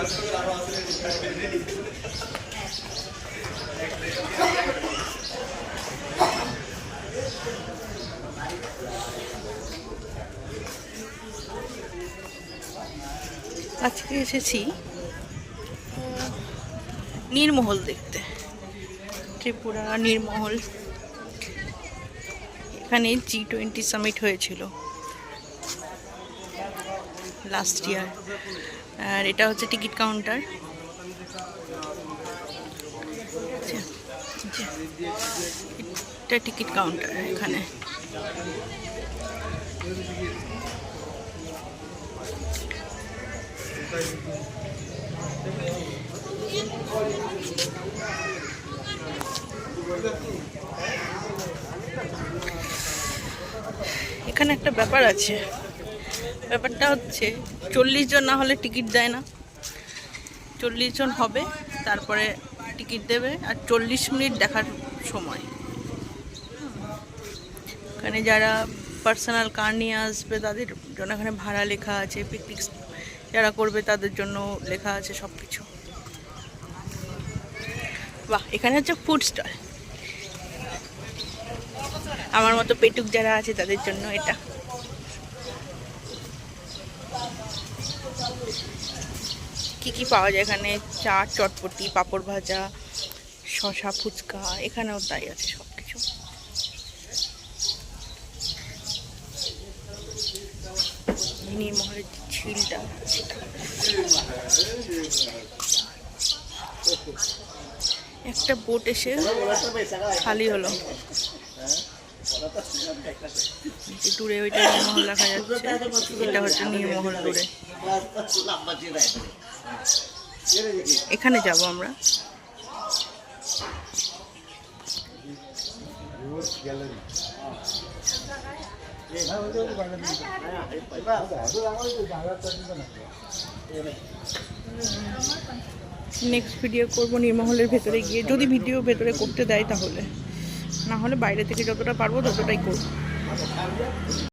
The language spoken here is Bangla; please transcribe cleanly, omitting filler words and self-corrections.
আজকে এসেছি নীরমহল দেখতে, ত্রিপুরা নীরমহল। এখানে G20 সামিট হয়েছিল লাস্ট ইয়ার। আর এটা হচ্ছে টিকিট কাউন্টার। এটা টিকিট কাউন্টার। এখানে এখানে একটা ব্যাপার আছে। ব্যাপারটা হচ্ছে 40 জন না হলে টিকিট দেয় না। 40 জন হবে, তারপরে টিকিট দেবে, আর 40 মিনিট দেখার সময়। এখানে যারা পার্সোনাল কার নিয়ে আসবে তাদের জন্য এখানে ভাড়া লেখা আছে, পিকনিক যারা করবে তাদের জন্য লেখা আছে সব কিছু। বাহ, এখানে হচ্ছে ফুড স্টল। আমার মতো পেটুক যারা আছে তাদের জন্য এটা। কি কি পাওয়া যায় এখানে? চাট, চটপটি, পাঁপড় ভাজা, শসা, ফুচকা, এখানেও তাই আছে সব কিছু। নীরমহলের ঝিলটা একটা বোট এসে খালি হলো। দূরে ওইটা নীরমহল দেখা যাচ্ছে, এটা হচ্ছে নীরমহল দূরে। এখানে যাব আমরা। নেক্সট ভিডিও করব নীরমহলের ভেতরে গিয়ে, যদি ভিডিও ভেতরে করতে দেয় তাহলে, না হলে বাইরে থেকে যতটা পারবো ততটাই করব।